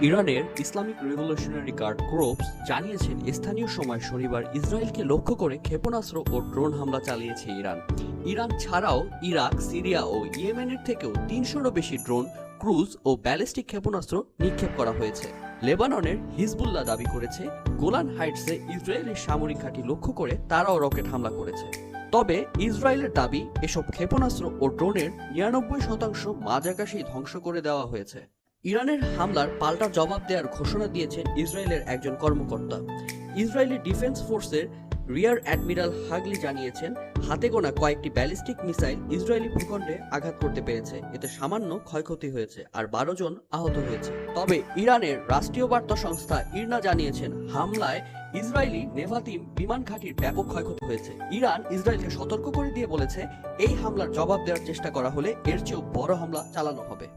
ইরানের Islamic revolutionary guard crops জানিয়েছেন স্থানীয় সময় শনিবার ইসরায়েলকে লক্ষ্য করে ক্ষেপণাস্ত্র ও ড্রোন হামলা চালিয়েছে ইরান। ইরান ছাড়াও ইরাক, সিরিয়া ও ইয়েমেনের থেকেও ৩০০রও বেশি ড্রোন, ক্রুজ ও ব্যালিস্টিক ক্ষেপণাস্ত্র নিক্ষেপ করা হয়েছে। লেবাননের হিজবুল্লাহ দাবি করেছে গোলান হাইটসে ইসরায়েলের সামরিক ঘাঁটি লক্ষ্য করে তারাও রকেট হামলা করেছে। তবে ইসরায়েলের দাবি এসব ক্ষেপণাস্ত্র ও ড্রোনের ৯৯% মাঝ আকাশেই ধ্বংস করে দেওয়া হয়েছে। ইরানের হামলার পাল্টা জবাব দেওয়ার ঘোষণা দিয়েছেন ইসরায়েলের একজন কর্মকর্তা। ইসরায়েলি ডিফেন্স ফোর্সের রিয়ার অ্যাডমিরাল হাগলি জানিয়েছেন, হাতে গোনা কয়েকটি ব্যালিস্টিক মিসাইল ইসরায়েলি ভূখণ্ডে আঘাত করতে পেরেছে, এতে সামান্য ক্ষয়ক্ষতি হয়েছে আর ১২ জন আহত হয়েছে। তবে ইরানের রাষ্ট্রীয় বার্তা সংস্থা ইরনা জানিয়েছেন, হামলায় ইসরায়েলি নেভাতিম বিমান ঘাঁটির ব্যাপক ক্ষয়ক্ষতি হয়েছে। ইরান ইসরায়েলকে সতর্ক করে দিয়ে বলেছে, এই হামলার জবাব দেওয়ার চেষ্টা করা হলে এর চেয়েও বড় হামলা চালানো হবে।